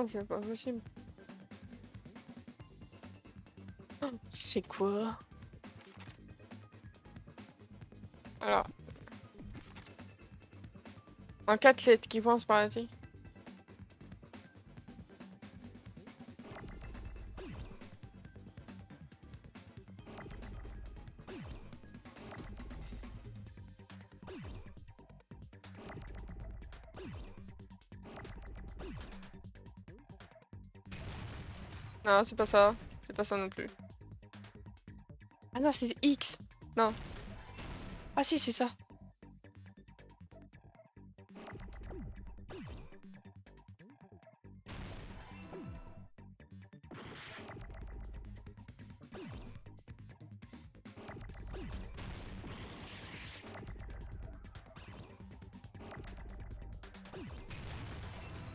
Non, c'est pas possible. Oh, c'est quoi? Alors, en 4 lettres qui commencent par la T. Non, c'est pas ça. C'est pas ça non plus. Ah non, c'est X. Non. Ah si, c'est ça.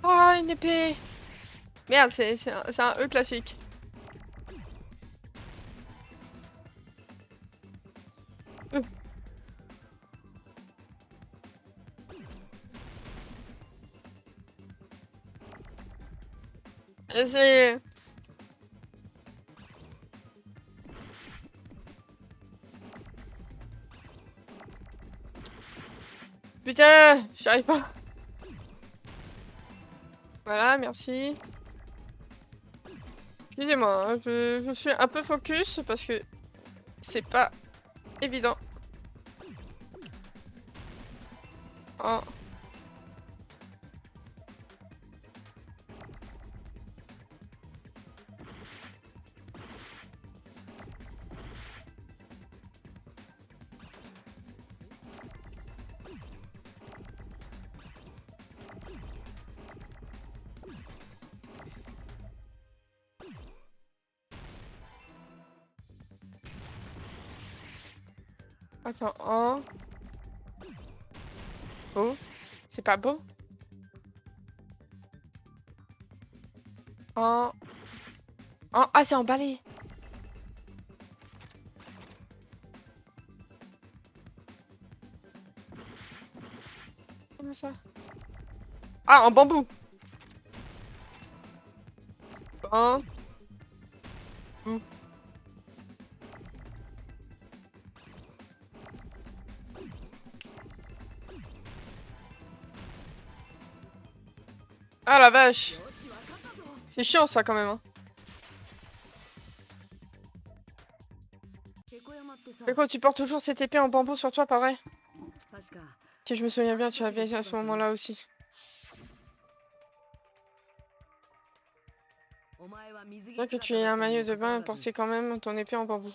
Ah, une épée. Merde, c'est un E classique. Euh. C'est... Putain, j'y arrive pas. Voilà, merci. Excusez-moi, hein, je suis un peu focus parce que c'est pas évident. Oh. Attends, oh. Oh. C'est pas beau? Oh. Oh. Ah, c'est emballé. Comment ça? Ah, en bambou. Bambou. Ah la vache. C'est chiant ça quand même. Hein. Mais quoi, tu portes toujours cette épée en bambou sur toi, pas vrai? Si je me souviens bien, tu avais à ce moment-là aussi. Bien que tu aies un maillot de bain, portais quand même ton épée en bambou.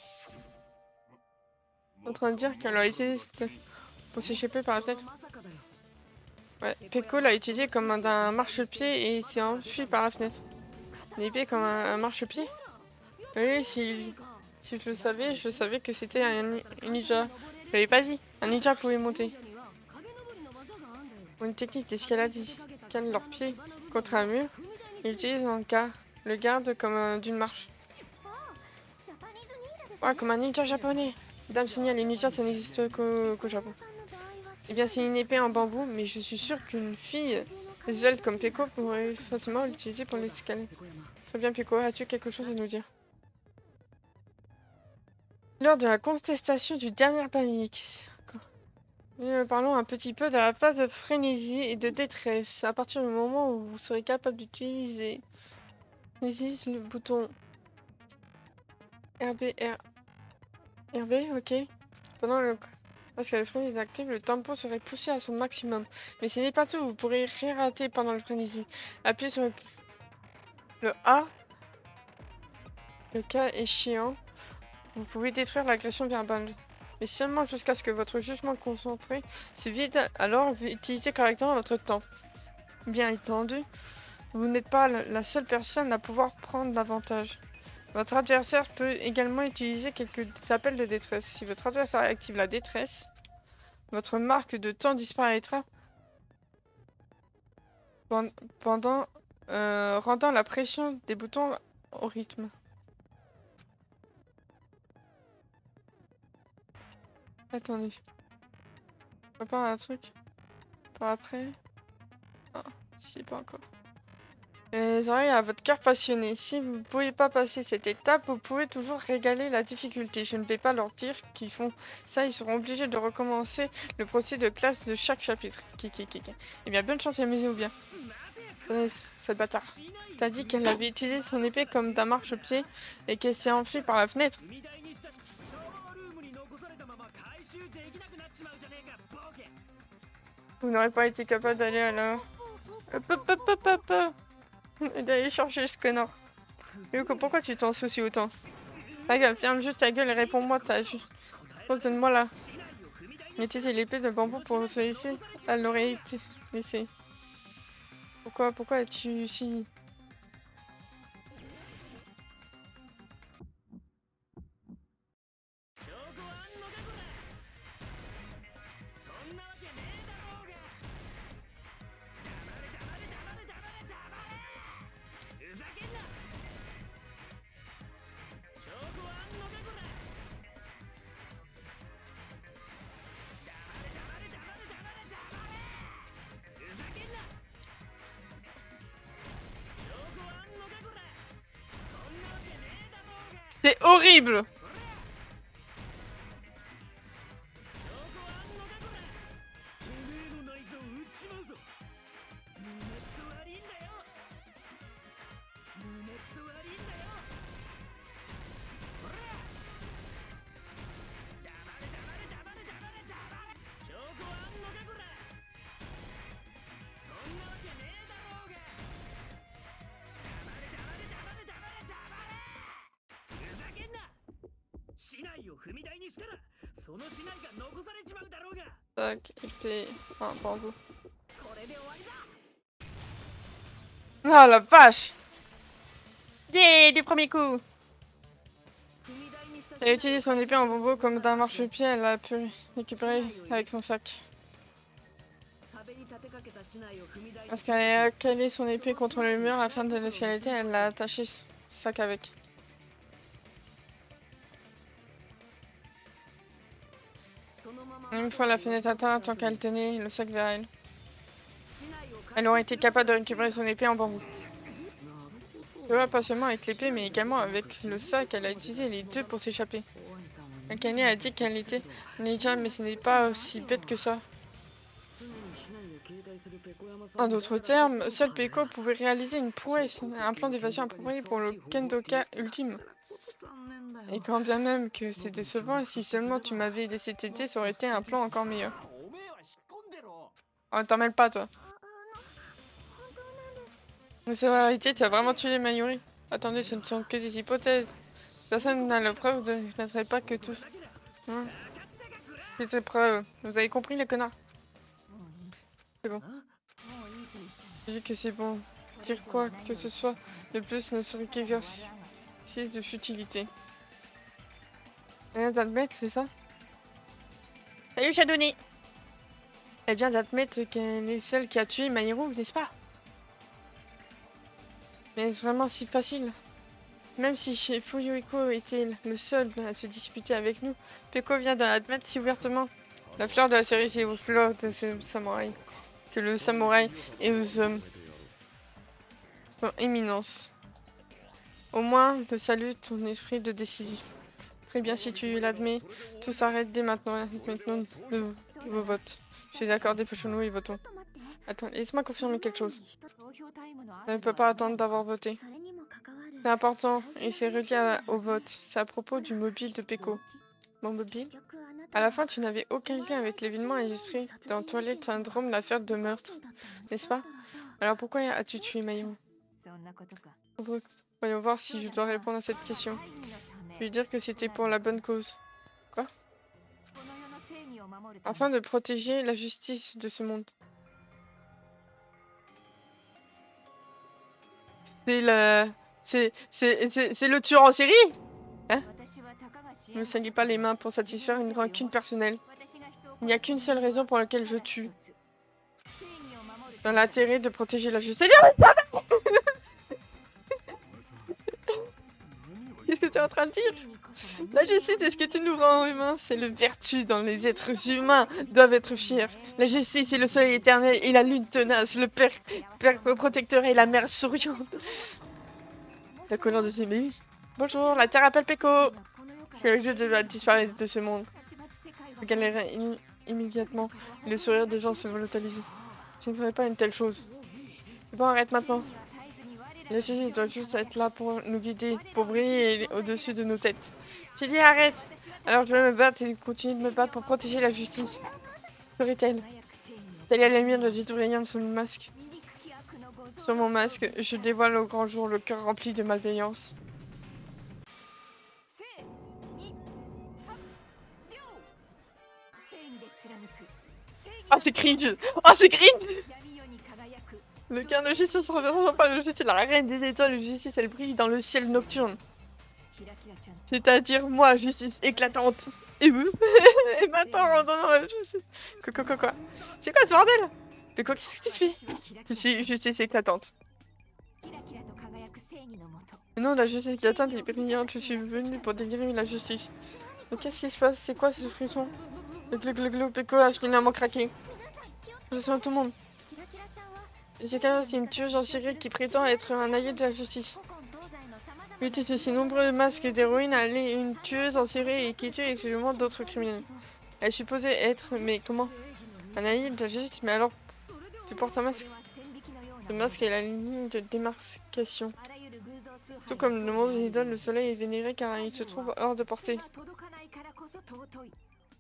En train de dire qu'elle a utilisé pour s'échapper par la fenêtre. Ouais, Peko l'a utilisé comme un marchepied et s'est enfui par la fenêtre. Une épée comme un marchepied? Oui, si je le savais que c'était un ninja. Je l'avais pas dit. Un ninja pouvait monter. Pour une technique d'escalade, ils calent leurs pieds contre un mur et utilisent le garde comme d'une marche. Ouais, comme un ninja japonais. Dame signale, les ninjas ça n'existe qu'au Japon. Eh bien, c'est une épée en bambou, mais je suis sûre qu'une fille svelte comme Peko pourrait facilement l'utiliser pour l'escalader. Très bien, Peko, as-tu quelque chose à nous dire? Lors de la contestation du dernier panique. Parlons un petit peu de la phase de frénésie et de détresse. À partir du moment où vous serez capable d'utiliser le bouton RB, ok. Pendant le... Parce que le frénésie est actif, le tempo serait poussé à son maximum. Mais ce n'est pas tout, vous pourrez rien rater pendant le frénésie. Appuyez sur le A, le cas échéant. Vous pouvez détruire l'agression verbale. Mais seulement jusqu'à ce que votre jugement concentré se vide, alors utilisez correctement votre temps. Bien entendu, vous n'êtes pas la seule personne à pouvoir prendre l'avantage. Votre adversaire peut également utiliser quelques appels de détresse. Si votre adversaire active la détresse, votre marque de temps disparaîtra pendant rendant la pression des boutons au rythme. Attendez. Je prépare un truc. Pas après. Ah, si, pas encore. Les oreilles à votre cœur passionné. Si vous ne pouvez pas passer cette étape, vous pouvez toujours régaler la difficulté. Je ne vais pas leur dire qu'ils font ça, ils seront obligés de recommencer le procès de classe de chaque chapitre. Eh bien, bonne chance et amusez-vous bien. Cette bâtard. T'as dit qu'elle avait utilisé son épée comme d'un marchepied et qu'elle s'est enfuie par la fenêtre. Vous n'aurez pas été capable d'aller à la... D'aller chercher ce connard. Yuko, pourquoi tu t'en soucies autant? Ta gueule, ferme juste ta gueule et réponds-moi, t'as juste... Donne-moi là. Utiliser l'épée de bambou pour se laisser. Elle l'aurait été laissée. Pourquoi es-tu si... C'est horrible! Tac, épée, un bambou. Ah la vache! Yeah, du premier coup! Elle a utilisé son épée en bambou comme d'un marchepied, elle l'a pu récupérer avec son sac. Parce qu'elle a calé son épée contre le mur afin de l'escalader, elle l'a attaché son sac avec. Une fois la fenêtre atteinte, tant qu'elle tenait le sac vers elle, elle aurait été capable de récupérer son épée en bambou. Tu vois, pas seulement avec l'épée, mais également avec le sac, elle a utilisé les deux pour s'échapper. Akane a dit qu'elle était ninja, mais ce n'est pas aussi bête que ça. En d'autres termes, seul Peko pouvait réaliser une prouesse, un plan d'évasion approprié pour le Kendoka ultime. Et quand bien même que c'est décevant, si seulement tu m'avais laissé t'aider, ça aurait été un plan encore meilleur. Oh, t'en mêles pas, toi. Mais c'est la vérité, tu as vraiment tué les Mayuri. Attendez, ce ne sont que des hypothèses. Personne n'a la preuve, je ne serais pas que tous. Hein? C'est des preuves. Vous avez compris, les connards? C'est bon. Je dis que c'est bon. Dire quoi que ce soit de plus ne serait qu'exercice de futilité. Elle vient d'admettre, c'est ça? Salut Shadowny! Elle vient d'admettre qu'elle est celle qui a tué Mahiru, n'est-ce pas? Mais est-ce vraiment si facile? Même si Fuyuhiko était le seul à se disputer avec nous, Peko vient d'admettre si ouvertement. La fleur de la série, c'est aux fleurs de ce samouraï. Que le samouraï et aux hommes. Son éminence. Au moins, le salut ton esprit de décision. Très bien, si tu l'admets, tout s'arrête dès maintenant. Maintenant, vos votes. Je suis d'accord, dépêchons-nous et votons. Attends, laisse-moi confirmer quelque chose. Je ne peux pas attendre d'avoir voté. C'est important, et c'est relié au vote. C'est à propos du mobile de Peko. Mon mobile? À la fin, tu n'avais aucun lien avec l'événement illustré dans Toilette Syndrome, l'affaire de meurtre, n'est-ce pas? Alors pourquoi as-tu tué Mahiru? Voyons voir si je dois répondre à cette question. Je vais dire que c'était pour la bonne cause. Quoi? Afin de protéger la justice de ce monde. C'est le tueur en série? Hein? Ne me saignez pas les mains pour satisfaire une rancune personnelle. Il n'y a qu'une seule raison pour laquelle je tue. Dans l'intérêt de protéger la justice. Qu'est-ce que tu es en train de dire? La justice est ce que tu nous rends humains, c'est le vertu dans les êtres humains doivent être fiers. La justice est le soleil éternel et la lune tenace, le père protecteur et la mer souriante. La couleur de ses oui. Bonjour, la terre appelle Peko. Le jeu de disparaître de ce monde. Je galérais immédiatement. Le sourire des gens se volatilisait. Je ne ferais pas une telle chose. C'est bon, arrête maintenant. La justice doit juste être là pour nous guider, pour briller au-dessus de nos têtes. J'ai dit arrête. Alors je vais me battre et continuer de me battre pour protéger la justice. Ferait-elle? Telle est la lumière de Dieu sur le masque. Sur mon masque, je dévoile au grand jour le cœur rempli de malveillance. Oh c'est cringe! Oh c'est cringe! Le cœur de justice ne représente pas le justice, la reine des étoiles, le justice elle brille dans le ciel nocturne. C'est-à-dire moi, justice éclatante. Et vous? Et maintenant, non, la justice. Quoi? C'est quoi ce bordel? Mais quoi, qu'est-ce que tu fais? Je suis justice éclatante. Non, la justice éclatante est brillante, je suis venue pour délivrer la justice. Mais qu'est-ce qui se passe? C'est quoi ce frisson? Le glou Peko a finalement craqué. Attention à tout le monde. Jessica, c'est une tueuse en série qui prétend être un allié de la justice. Oui, de ces nombreux masques d'héroïne, elle est une tueuse en série et qui tue exclusivement d'autres criminels. Elle est supposée être, mais comment? Un allié de la justice, mais alors tu portes un masque? Le masque est la ligne de démarcation. Tout comme le monde des idoles, le soleil est vénéré car il se trouve hors de portée.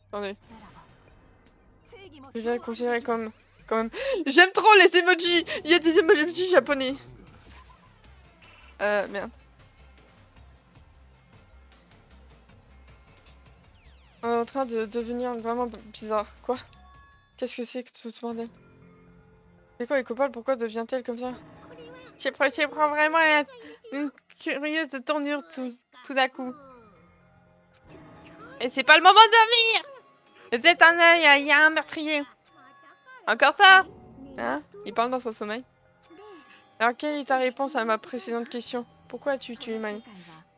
Attendez. Déjà considéré comme... quand même... J'aime trop les emojis! Il y a des emojis japonais. Merde. On est en train de devenir vraiment bizarre. Quoi? Qu'est-ce que c'est que tout ce bordel? C'est quoi les copains? Pourquoi devient-elle comme ça? J'ai prend vraiment une curieuse tournure tout d'un coup. Et c'est pas le moment de dormir! C'est un œil, il y a un meurtrier. Encore ça? Hein? Il parle dans son sommeil. Alors quelle est ta réponse à ma précédente question? Pourquoi as-tu tué Mai?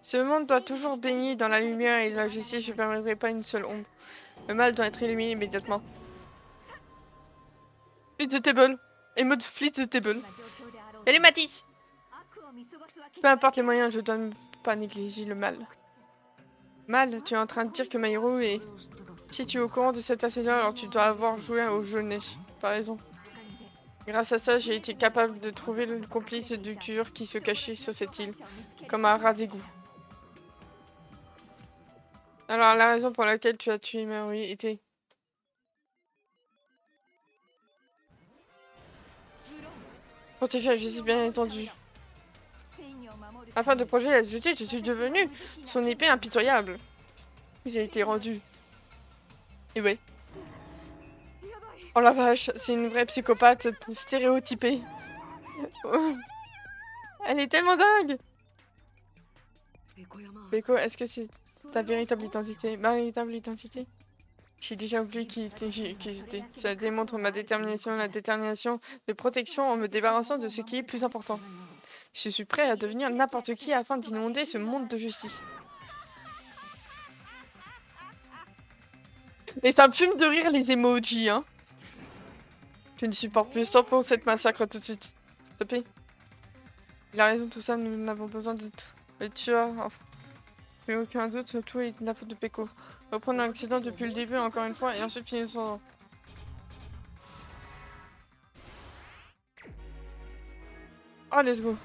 Ce monde doit toujours baigner dans la lumière et la justice, je ne permettrai pas une seule ombre. Le mal doit être éliminé immédiatement. Flip the table. Emote flip the table. Salut Matisse! Peu importe les moyens, je dois pas négliger le mal. Mal, tu es en train de dire que Maïro est... Si tu es au courant de cet incident, alors tu dois avoir joué au jeu de neige. Pas raison. Grâce à ça, j'ai été capable de trouver le complice du tueur qui se cachait sur cette île, comme un rat d'égout. Alors, la raison pour laquelle tu as tué Maïro était... Protéger la justice, bien entendu. Afin de protéger la justice, je suis devenu son épée impitoyable. Il a été rendu. Et ouais. Oh la vache, c'est une vraie psychopathe stéréotypée. Elle est tellement dingue. Peko, est-ce que c'est ta véritable identité? Ma véritable identité? J'ai déjà oublié qui j'étais. Cela démontre ma détermination, la détermination de protection en me débarrassant de ce qui est plus important. Je suis prêt à devenir n'importe qui afin d'inonder ce monde de justice. Et ça me fume de rire les emojis, hein. Je ne supporte plus. Stop pour cette massacre tout de suite. S'il te plaît. Il a raison, tout ça, nous n'avons besoin de le tueur. Enfin, plus aucun doute, tout est de la faute de Peko. Reprendre l'accident depuis le début, encore une fois, et ensuite finir son... Oh, let's go.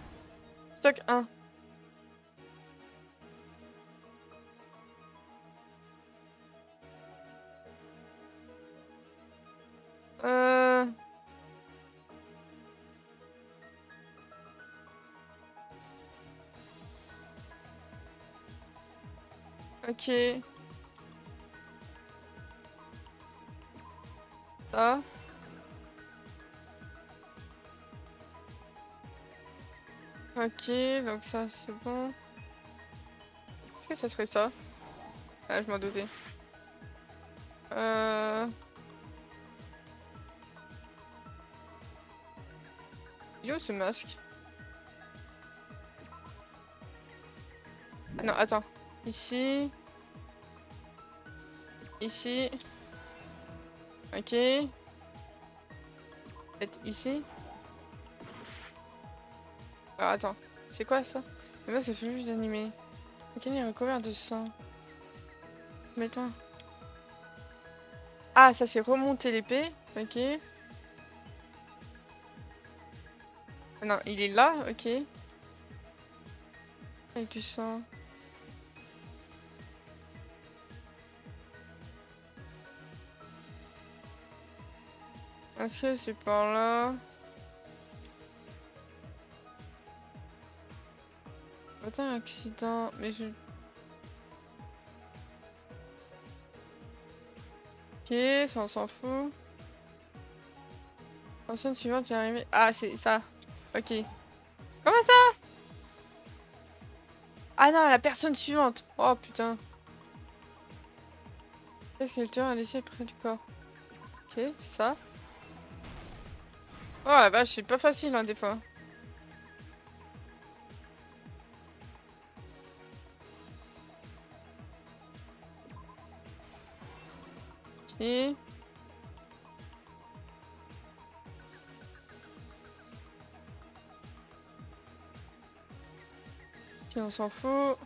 Stock 1. Ok. Ça. Ok, donc ça c'est bon. Est-ce que ça serait ça? Ah, je m'en doutais. Il est où ce masque? Ah non, attends. Ici. Ici. Ok. Peut-être ici. Alors attends, c'est quoi ça? Mais moi, c'est juste d'animer. Ok, il est recouvert de sang. Mais attends. Ah, ça c'est remonter l'épée. Ok. Ah non, il est là, ok. Avec du sang. Est-ce que c'est par là? Attends, accident. Mais je. Ok, ça on s'en fout. Personne suivante est arrivée. Ah, c'est ça. Ok. Comment ça? Ah non, la personne suivante. Oh putain. Le filtre a laissé près du corps. Ok, ça. Oh la vache, c'est pas facile hein, des fois. Ok. Si on s'en fout.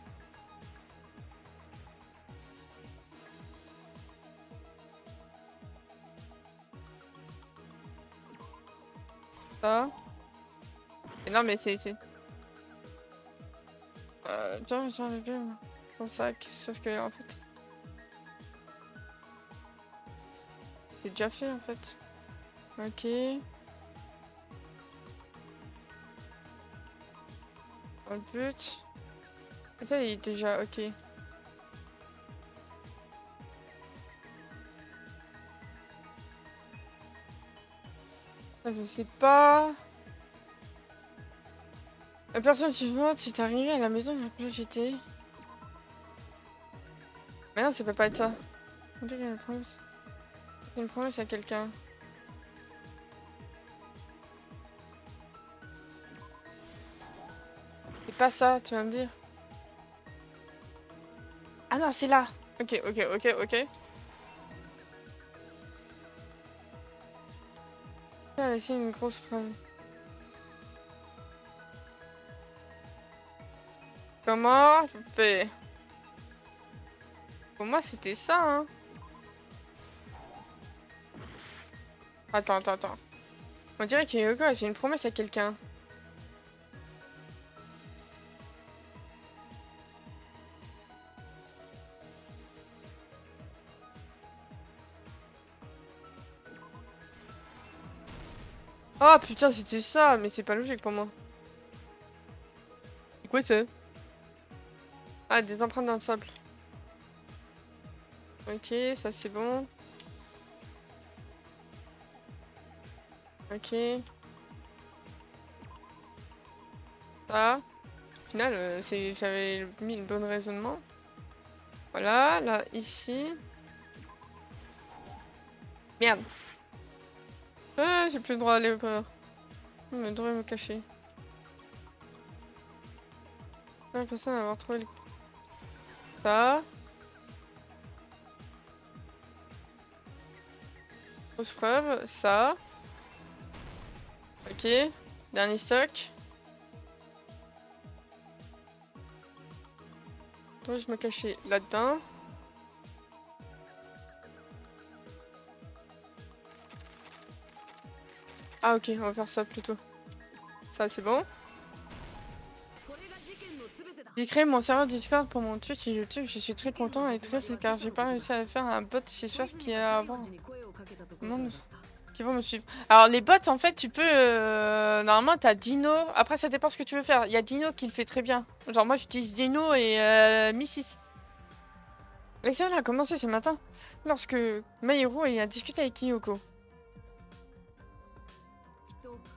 Ça. Et non mais c'est... tiens, j'ai enlevé son sac. Sauf que en fait... C'est déjà fait en fait. Ok. Dans le but. Et ça il est déjà ok. Ah, je sais pas. La personne suivante, c'est arrivé à la maison dans laquelle j'étais. Mais non, ça peut pas être ça. On dirait qu'il y a une promesse. Il y a une promesse à quelqu'un. C'est pas ça, tu vas me dire. Ah non, c'est là. Ok, ok, ok, ok. Il a laissé une grosse preuve. Comment je fais? Pour moi, c'était ça, hein. Attends, attends, attends. On dirait que Yoko a fait une promesse à quelqu'un. Oh putain, c'était ça, mais c'est pas logique pour moi. C'est quoi ça? Ah, des empreintes dans le sable. Ok, ça c'est bon. Ok. Ça. Au final, j'avais mis le bon raisonnement. Voilà, là, ici. Merde. J'ai plus le droit d'aller au peur. Je devrais me cacher. J'ai l'impression d'avoir trouvé le... Ça. Grosse preuve. Ça. Ok. Dernier stock. Je me cachais là-dedans. Ah ok, on va faire ça plutôt. Ça c'est bon. J'ai créé mon serveur Discord pour mon Twitch et YouTube. Je suis très content et triste car j'ai pas réussi à faire un bot. J'espère qu'il va avoir qui vont me suivre. Alors les bots en fait tu peux normalement t'as Dino. Après ça dépend ce que tu veux faire. Il y a Dino qui le fait très bien. Genre moi j'utilise Dino et Missis. L'expérience a commencé ce matin lorsque Mayuru a discuté avec Kyoko.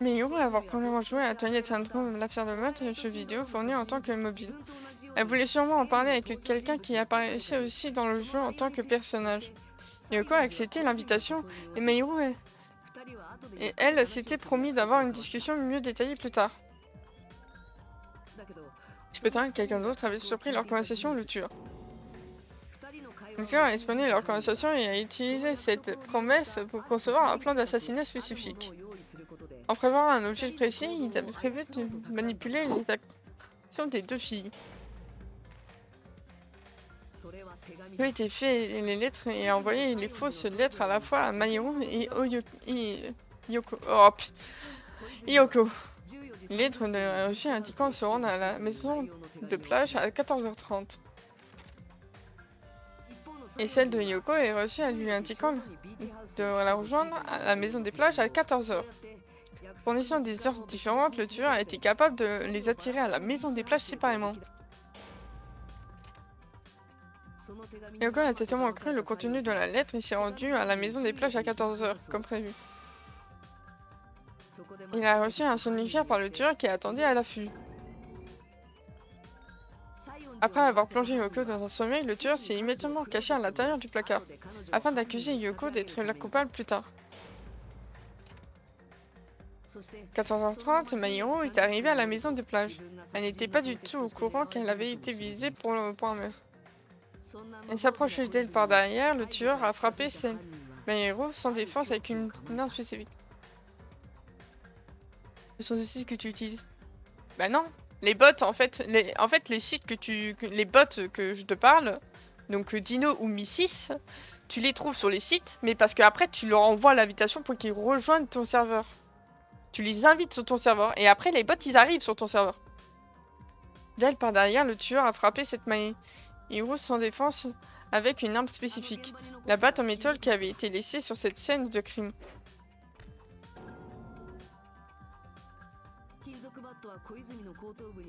Mayuru a probablement joué à Twilight Syndrome, l'affaire de mode, jeu vidéo fourni en tant que mobile. Elle voulait sûrement en parler avec quelqu'un qui apparaissait aussi dans le jeu en tant que personnage. Yoko a accepté l'invitation et Mayuru et elle s'étaient promis d'avoir une discussion mieux détaillée plus tard. Peut-être quelqu'un d'autre avait surpris leur conversation ou le tueur. Le tueur a expliqué leur conversation et a utilisé cette promesse pour concevoir un plan d'assassinat spécifique. En prévoyant un objet précis, ils avaient prévu de manipuler les actions des deux filles. Il a été fait les lettres et a envoyé les fausses lettres à la fois à Mahiru et Yoko. Les lettres reçues indiquant se rendre à la maison de plage à 14h30. Et celle de Yoko est reçue à lui indiquant de la rejoindre à la maison des plages à 14h. Fournissant des heures différentes, le tueur a été capable de les attirer à la maison des plages séparément. Yoko a totalement cru le contenu de la lettre et s'est rendu à la maison des plages à 14h, comme prévu. Il a reçu un somnifère par le tueur qui attendait à l'affût. Après avoir plongé Yoko dans un sommeil, le tueur s'est immédiatement caché à l'intérieur du placard, afin d'accuser Yoko d'être la coupable plus tard. 14h30, Mahiru est arrivée à la maison de plage. Elle n'était pas du tout au courant qu'elle avait été visée pour un meurtre. Elle s'approchait d'elle par derrière, le tueur a frappé Mahiru sans défense avec une arme spécifique. Ce sont des sites que tu utilises? Bah non, les bots en fait, les sites les bots que je te parle, donc Dino ou Missis, tu les trouves sur les sites, mais parce que après tu leur envoies l'invitation pour qu'ils rejoignent ton serveur. Tu les invites sur ton serveur et après les bots ils arrivent sur ton serveur. D'elle par derrière, le tueur a frappé cette Mahiru sans défense avec une arme spécifique, la batte en métal qui avait été laissée sur cette scène de crime.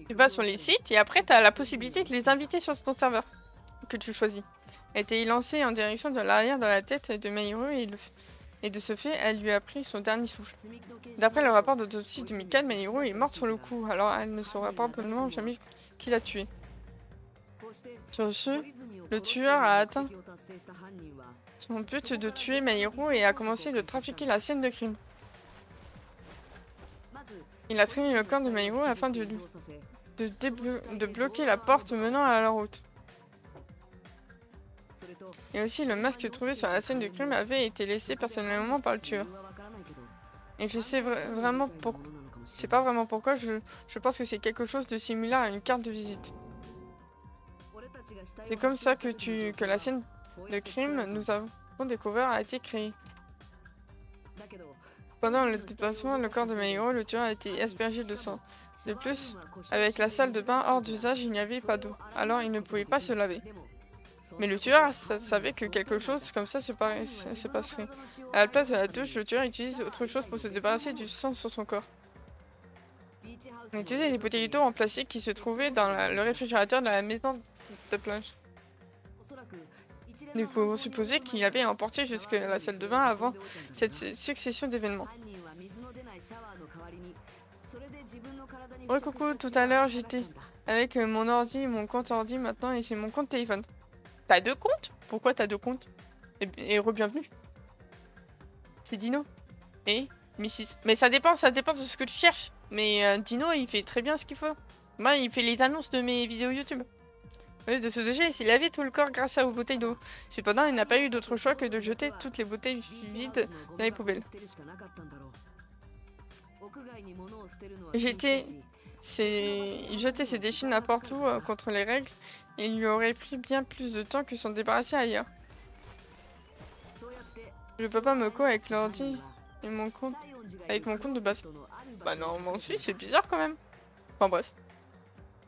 Tu vas sur les sites et après tu as la possibilité de les inviter sur ton serveur que tu choisis. Elle a été lancée en direction de l'arrière de la tête de Mahiru et de ce fait, elle lui a pris son dernier souffle. D'après le rapport d'autopsie de Mikal, Mahiru est morte sur le coup, alors elle ne saura probablement jamais qui l'a tuée. Sur ce, le tueur a atteint son but de tuer Mahiru et a commencé de trafiquer la scène de crime. Il a traîné le corps de Mahiru afin de bloquer la porte menant à la route. Et aussi, le masque trouvé sur la scène de crime avait été laissé personnellement par le tueur. Et je sais vraiment pourquoi. Je sais pas vraiment pourquoi, je pense que c'est quelque chose de similaire à une carte de visite. C'est comme ça que la scène de crime, nous avons découvert, a été créée. Pendant le déplacement, le corps de Mahiru, le tueur a été aspergé de sang. De plus, avec la salle de bain hors d'usage, il n'y avait pas d'eau, alors il ne pouvait pas se laver. Mais le tueur savait que quelque chose comme ça se passerait. À la place de la douche, le tueur utilise autre chose pour se débarrasser du sang sur son corps. Il utilisait des bouteilles d'eau en plastique qui se trouvaient dans le réfrigérateur de la maison de plage. Nous pouvons supposer qu'il avait emporté jusqu'à la salle de bain avant cette succession d'événements. Ouais, coucou, tout à l'heure j'étais avec mon ordi, mon compte ordi maintenant et c'est mon compte téléphone. T'as deux comptes? Pourquoi t'as deux comptes? Et re-bienvenue. C'est Dino. Et Mrs. Mais ça dépend de ce que tu cherches. Mais Dino, il fait très bien ce qu'il faut. Moi, il fait les annonces de mes vidéos YouTube. Oui, de ce déchet, il s'est lavé tout le corps grâce aux bouteilles d'eau. Cependant, il n'a pas eu d'autre choix que de jeter toutes les bouteilles vides dans les poubelles. Il jetait ses déchets n'importe où contre les règles et il lui aurait pris bien plus de temps que s'en débarrasser ailleurs. Je peux pas me co avec l'ordi et mon compte de base. Bah non, moi aussi, c'est bizarre quand même. Enfin bref.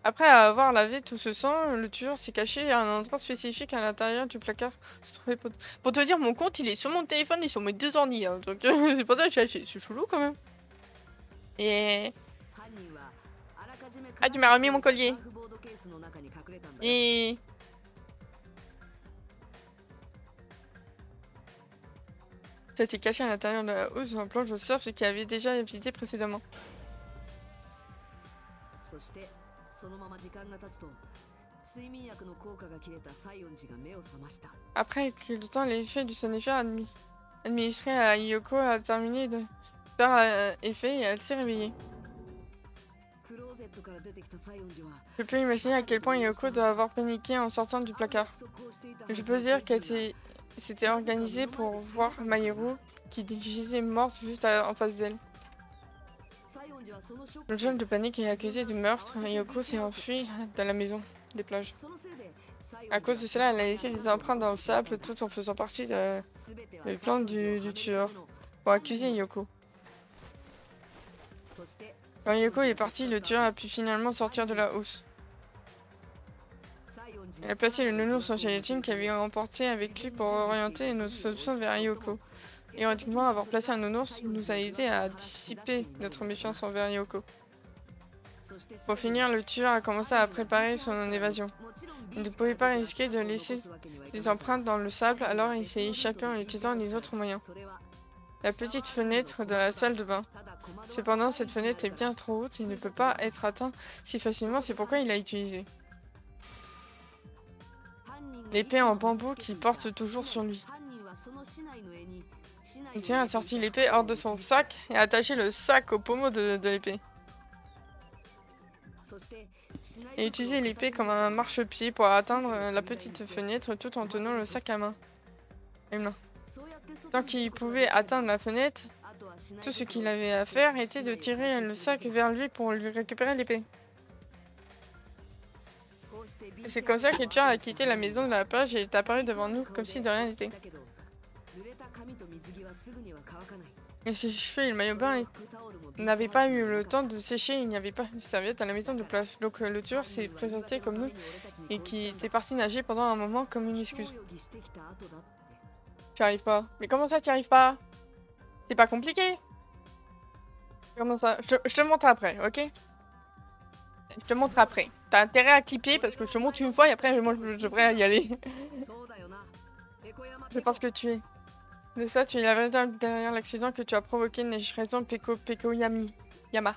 Après avoir lavé tout ce sang, le tueur s'est caché à un endroit spécifique à l'intérieur du placard. Pour te dire, mon compte il est sur mon téléphone et sur mes deux ordi. Hein, donc c'est pour ça que je suis chelou quand même. Et... Ah, tu m'as remis mon collier. Et... Ça a été caché à l'intérieur de la housse d'un planche de surf qui avait déjà visité précédemment. Après quelque temps, l'effet du somnifère administré à Yoko a terminé de faire effet et elle s'est réveillée. Je peux imaginer à quel point Yoko doit avoir paniqué en sortant du placard. Je peux dire qu'elle s'était organisée pour voir Mahiru qui gisait morte juste en face d'elle. Le jeune de panique est accusé de meurtre et Yoko s'est enfuie dans la maison des plages. À cause de cela, elle a laissé des empreintes dans le sable tout en faisant partie du plan du tueur pour accuser Yoko. Quand Yoko est partie, le tueur a pu finalement sortir de la housse. Elle a placé le nounours en gélatine qu'il avait emporté avec lui pour orienter nos soupçons vers Yoko. Ironiquement, avoir placé un nounours nous a aidé à dissiper notre méfiance envers Yoko. Pour finir, le tueur a commencé à préparer son évasion. Il ne pouvait pas risquer de laisser des empreintes dans le sable, alors il s'est échappé en utilisant les autres moyens. La petite fenêtre de la salle de bain. Cependant, cette fenêtre est bien trop haute et ne peut pas être atteinte si facilement, c'est pourquoi il l'a utilisée. L'épée en bambou qu'il porte toujours sur lui. Le tueur a sorti l'épée hors de son sac et a attaché le sac au pommeau de l'épée. Et utilisé l'épée comme un marchepied pour atteindre la petite fenêtre tout en tenant le sac à main. Tant qu'il pouvait atteindre la fenêtre, tout ce qu'il avait à faire était de tirer le sac vers lui pour lui récupérer l'épée. C'est comme ça que le tueur a quitté la maison de la plage et est apparu devant nous comme si de rien n'était. Et ses cheveux et le maillot bain n'avaient pas eu le temps de sécher, il n'y avait pas de serviette à la maison de plage. Donc le tueur s'est présenté comme nous et qui était parti nager pendant un moment comme une excuse. Tu arrives pas. Mais comment ça tu arrives pas? C'est pas compliqué. Comment ça? Je te montre après, ok? Je te montre après. T'as intérêt à clipper parce que je te montre une fois et après moi je devrais y aller. Je pense que tu es. De ça, tu es la véritable derrière l'accident que tu as provoqué, n'ai-je raison, Peko Yama.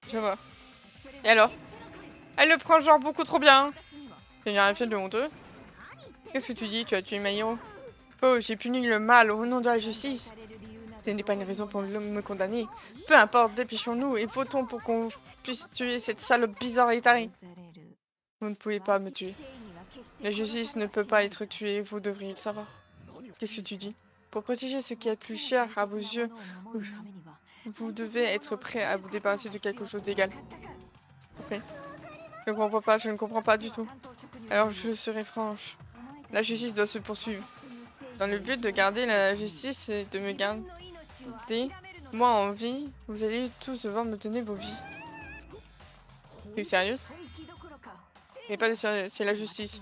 Je vois. Et alors? Elle le prend genre beaucoup trop bien. C'est une réaction de honteux. Qu'est-ce que tu dis? Tu as tué Maïro? Oh, j'ai puni le mal au nom de la justice. Ce n'est pas une raison pour me condamner. Peu importe, dépêchons-nous et votons pour qu'on puisse tuer cette salope bizarre et tarée. Vous ne pouvez pas me tuer. La justice ne peut pas être tuée, vous devriez le savoir. Qu'est-ce que tu dis? Pour protéger ce qui est plus cher à vos yeux, vous devez être prêt à vous débarrasser de quelque chose d'égal. Ok. Je ne comprends pas, je ne comprends pas du tout. Alors je serai franche. La justice doit se poursuivre. Dans le but de garder la justice et de me garder moi en vie, vous allez tous devoir me donner vos vies. T'es sérieuse? Mais pas de sérieux, c'est la justice.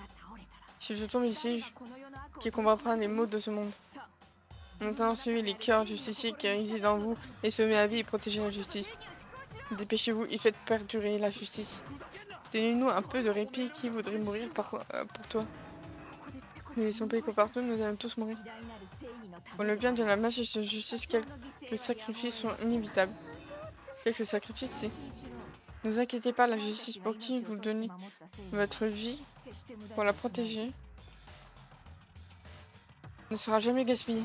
Si je tombe ici, qui combattra les maux de ce monde? Maintenant, suivez les cœurs justiciers qui résident en vous et sauvez la vie et protégez la justice. Dépêchez-vous et faites perdurer la justice. Donnez-nous un peu de répit. Qui voudrait mourir pour toi? Nous laissons Peko partout, nous allons tous mourir. Pour le bien de la majeure justice, quelques sacrifices sont inévitables. Quelques sacrifices, si. Ne vous inquiétez pas, la justice pour qui vous donnez votre vie pour la protéger ne sera jamais gaspillée.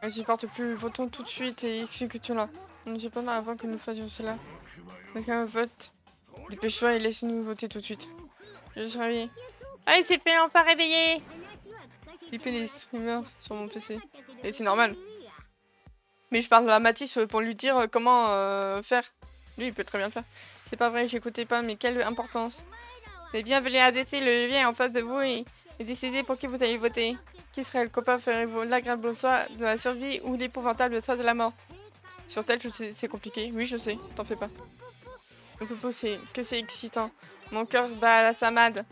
Ne supporte plus, votons tout de suite et exécutons-la. Ne sais pas mal avant que nous fassions cela. Quelqu'un vote. Dépêche-toi et laissez-nous voter tout de suite. Je suis réveillée. Ah, il s'est fait enfin réveiller! Flipper les streamers sur mon PC. Et c'est normal. Mais je parle à Mathis pour lui dire comment faire. Lui, il peut très bien le faire. C'est pas vrai, j'écoutais pas, mais quelle importance. C'est bien, venez ADC, le levier est en face de vous et décidez pour qui vous allez voter. Qui serait le copain? Ferez-vous l'agréable choix de la survie ou l'épouvantable choix de la mort? Sur tel, je sais, c'est compliqué. Oui, je sais, t'en fais pas. Le popo, c'est que c'est excitant. Mon cœur bat à la samade.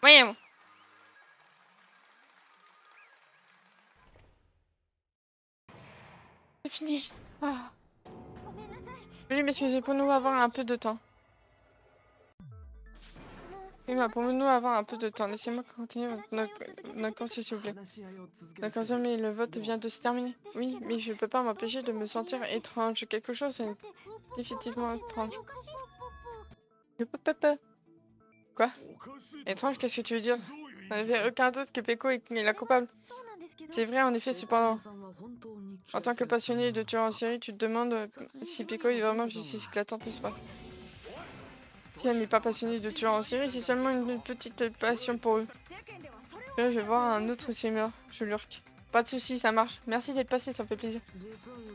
Voyons. C'est fini. Ah. Oui, m'excusez, pour nous avoir un peu de temps. Oui, mais pouvons-nous avoir un peu de temps? Laissez-moi continuer notre conseil, s'il vous plaît. D'accord, mais le vote vient de se terminer. Oui, mais je peux pas m'empêcher de me sentir étrange. Quelque chose est définitivement étrange. Quoi? Étrange, qu'est-ce que tu veux dire? On n'avait aucun doute que Peko est la coupable. C'est vrai, en effet, cependant. En tant que passionné de tueurs en série, tu te demandes si Peko est vraiment justice éclatante, n'est-ce pas? Si elle n'est pas passionnée de tueurs en série, c'est seulement une petite passion pour eux. Là, je vais voir un autre streamer, je lurk. Pas de soucis, ça marche. Merci d'être passé, ça me fait plaisir.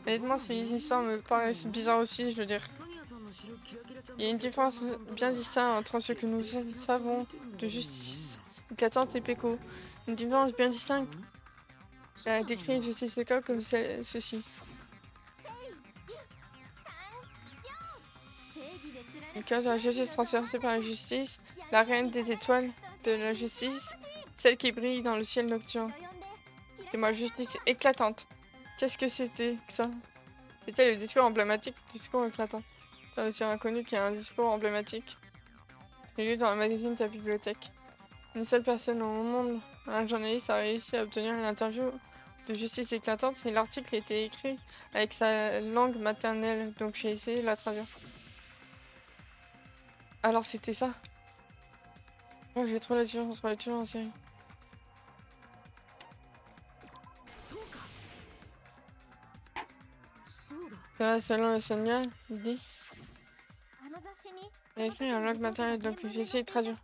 Honnêtement, ces histoires me paraissent bizarres aussi, je veux dire. Il y a une différence bien distincte entre ce que nous savons de justice éclatante et Peko. Une différence bien distincte. Elle a décrit une justice éclatante comme ceci. Le cœur de la justice transversé par la justice, la reine des étoiles de la justice, celle qui brille dans le ciel nocturne. C'est moi, justice éclatante. Qu'est-ce que c'était que ça? C'était le discours emblématique du discours éclatant. C'est aussi inconnu qui a un discours emblématique. J'ai lu dans le magazine de la bibliothèque. Une seule personne au monde, un journaliste, a réussi à obtenir une interview de justice éclatante et l'article était écrit avec sa langue maternelle, donc j'ai essayé de la traduire. Alors c'était ça. Oh, j'ai trop la différence entre les tueurs en série. Selon le signal, il dit. Elle a écrit en langue maternelle, donc j'ai essayé de traduire.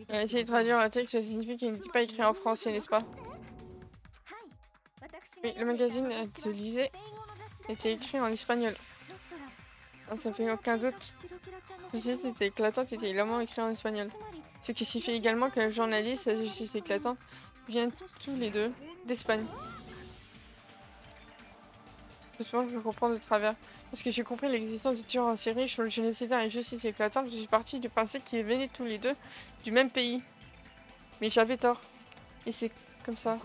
Elle a essayé de traduire le texte, ça signifie qu'il n'était pas écrit en français, n'est-ce pas? Oui, le magazine se lisait était écrit en espagnol. Non, ça fait aucun doute. Justice était éclatante était également écrit en espagnol. Ce qui signifie également que le journaliste et la justice éclatante viennent tous les deux d'Espagne. J'espère que je comprends de travers. Parce que j'ai compris l'existence du tueur en série, sur le génocidaire et justice éclatante, je suis partie du principe qu'ils venaient tous les deux du même pays. Mais j'avais tort. Et c'est comme ça.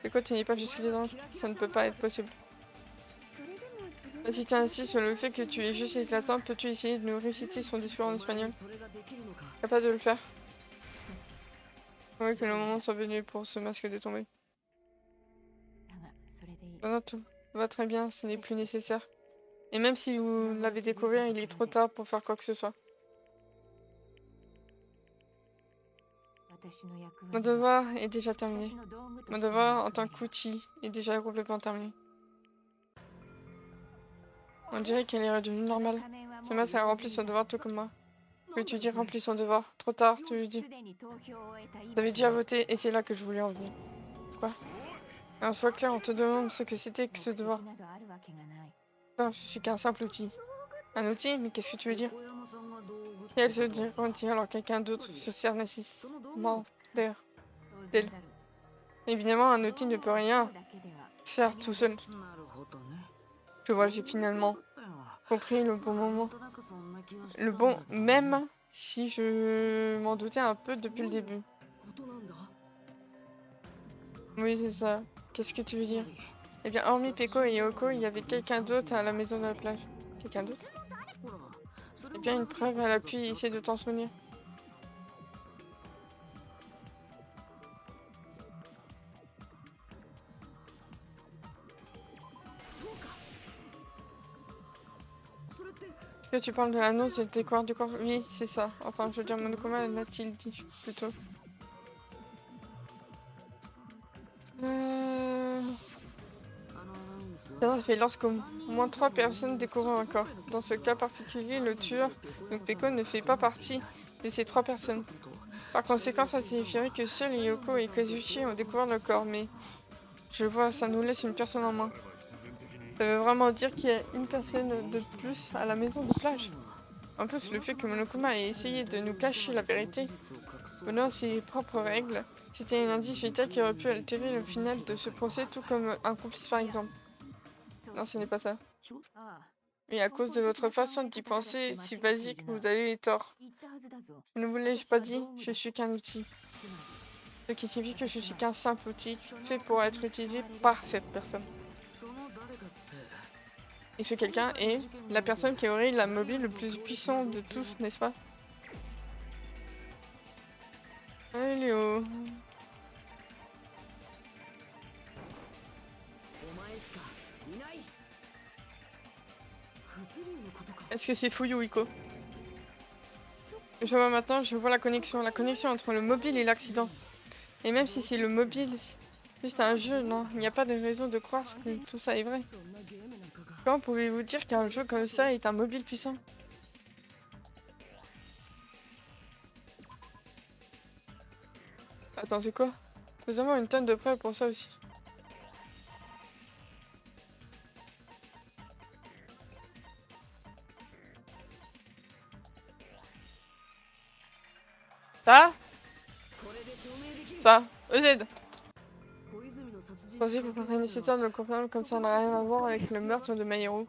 Et quoi, tu n'es pas jusque-là? Ça ne peut pas être possible. Si tu insistes sur le fait que tu es juste éclatant, peux-tu essayer de nous réciter son discours en espagnol? Capable de le faire? Oui, que le moment soit venu pour ce masque de tomber. Non, tout va très bien, ce n'est plus nécessaire. Et même si vous l'avez découvert, il est trop tard pour faire quoi que ce soit. Mon devoir est déjà terminé. Mon devoir en tant qu'outil est déjà complètement terminé. On dirait qu'elle est redevenue normale. Ce masque a rempli son devoir tout comme moi. Oui, tu dis rempli son devoir. Trop tard, tu lui dis. Vous avez déjà voté et c'est là que je voulais en venir. Quoi? Alors, sois clair, on te demande ce que c'était que ce devoir. Non, je suis qu'un simple outil. Un outil? Mais qu'est-ce que tu veux dire? Si elle se retire alors quelqu'un d'autre se sert nécessairement d'elle. Évidemment, un outil ne peut rien faire tout seul. Je vois, j'ai finalement compris le bon moment. Le bon, même si je m'en doutais un peu depuis le début. Oui, c'est ça. Qu'est-ce que tu veux dire? Eh bien, hormis Peko et Yoko, il y avait quelqu'un d'autre à la maison de la plage. Quelqu'un d'autre? Eh bien, une preuve à l'appui, essaie de t'en souvenir. Est-ce que tu parles de l'annonce de décor du corps? Oui, c'est ça. Enfin, je veux dire, Monokuma l'a-t-il dit plutôt? Ça fait lorsqu'au moins 3 personnes découvrent un corps. Dans ce cas particulier, le tueur, donc Peko, ne fait pas partie de ces 3 personnes. Par conséquent, ça signifierait que seuls Yoko et Kazuchi ont découvert le corps, mais je vois, ça nous laisse une personne en main. Ça veut vraiment dire qu'il y a une personne de plus à la maison de plage. En plus, le fait que Monokuma ait essayé de nous cacher la vérité, selon ses propres règles, c'était un indice vital qui aurait pu altérer le final de ce procès, tout comme un complice par exemple. Non, ce n'est pas ça. Mais à cause de votre façon d'y penser, si basique, vous avez eu tort. Je ne vous l'ai pas dit, je suis qu'un outil. Ce qui signifie que je suis qu'un simple outil, fait pour être utilisé par cette personne. Et ce quelqu'un est la personne qui aurait la mobile le plus puissant de tous, n'est-ce pas? Ouais, Léo. Est-ce que c'est Fuyu Iko? Je vois maintenant, je vois la connexion entre le mobile et l'accident. Et même si c'est le mobile, juste un jeu, non, il n'y a pas de raison de croire que tout ça est vrai. Comment pouvez-vous dire qu'un jeu comme ça est un mobile puissant? Attends, c'est quoi? Nous avons une tonne de preuves pour ça aussi. Ça? Ça? EZ! Je pensais que c'était nécessaire de le confirmer comme ça n'a rien à voir avec le meurtre de Maïro.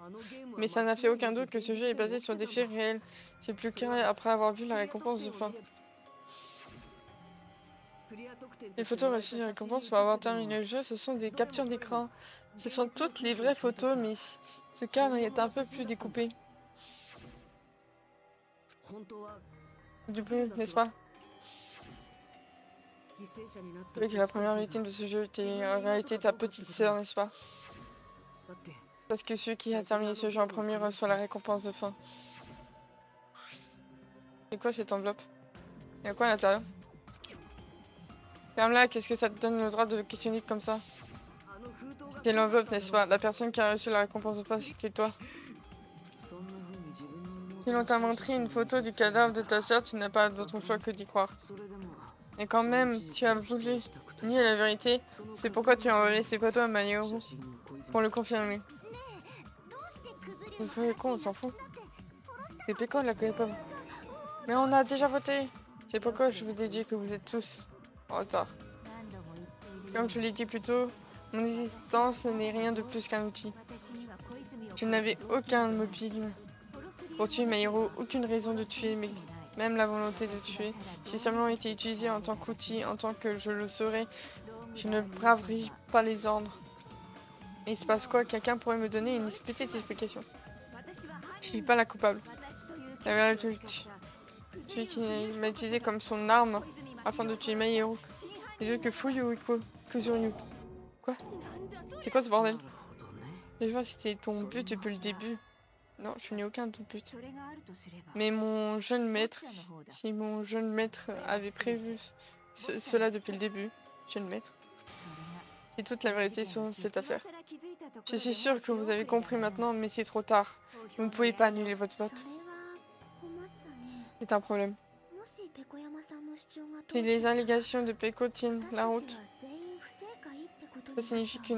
Mais ça n'a fait aucun doute que ce jeu est basé sur des faits réels. C'est plus clair après avoir vu la récompense de fin. Les photos reçues de récompense pour avoir terminé le jeu, ce sont des captures d'écran. Ce sont toutes les vraies photos, mais ce cadre est un peu plus découpé. Du plus, n'est-ce pas? Oui, que la première victime de ce jeu était en réalité ta petite sœur, n'est-ce pas? Parce que celui qui a terminé ce jeu en premier reçoit la récompense de fin. C'est quoi cette enveloppe? Il y a quoi à l'intérieur? Ferme-la, qu'est-ce que ça te donne le droit de le questionner comme ça? C'était l'enveloppe, n'est-ce pas? La personne qui a reçu la récompense de fin, c'était toi. Si l'on t'a montré une photo du cadavre de ta sœur, tu n'as pas d'autre choix que d'y croire. Et quand même, tu as voulu nier la vérité. C'est pourquoi tu as envoyé ces photos à Mayoru. Pour le confirmer. Vous faites con, on s'en fout. C'est Peko la coupable. Mais on a déjà voté. C'est pourquoi je vous ai dit que vous êtes tous en retard. Comme je l'ai dit plus tôt, mon existence n'est rien de plus qu'un outil. Je n'avais aucun mobile pour tuer Maïro, aucune raison de tuer, mais même la volonté de tuer. Si seulement été utilisé en tant qu'outil, en tant que je le serais, je ne braverai pas les ordres. Et il se passe quoi? Quelqu'un pourrait me donner une petite explication. Je suis pas la coupable. La vérité, celui qui m'a utilisé comme son arme afin de tuer Maïro. Les yeux que Fuyu Iko, Kuzuryu. Quoi? C'est quoi ce bordel? Je vois si c'était ton but depuis le début. Non, je n'ai aucun but. Mais mon jeune maître, si mon jeune maître avait prévu cela depuis le début, jeune maître, c'est toute la vérité sur cette affaire. Je suis sûre que vous avez compris maintenant, mais c'est trop tard. Vous ne pouvez pas annuler votre vote. C'est un problème. Si les allégations de Peko tiennent la route, ça signifie que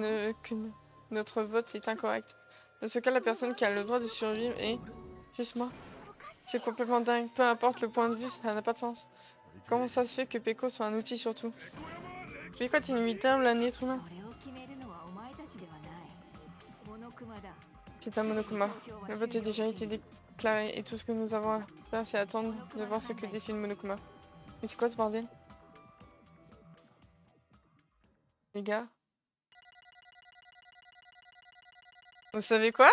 notre vote est incorrect. Dans ce cas, la personne qui a le droit de survivre est juste moi. C'est complètement dingue. Peu importe le point de vue, ça n'a pas de sens. Comment ça se fait que Peko soit un outil surtout? Peko est inévitable, un être humain. C'est un Monokuma. Le vote a déjà été déclaré et tout ce que nous avons à faire, c'est attendre de voir ce que décide Monokuma. Mais c'est quoi ce bordel? Les gars? Vous savez quoi?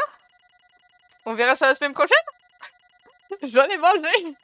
On verra ça la semaine prochaine? Je dois aller manger!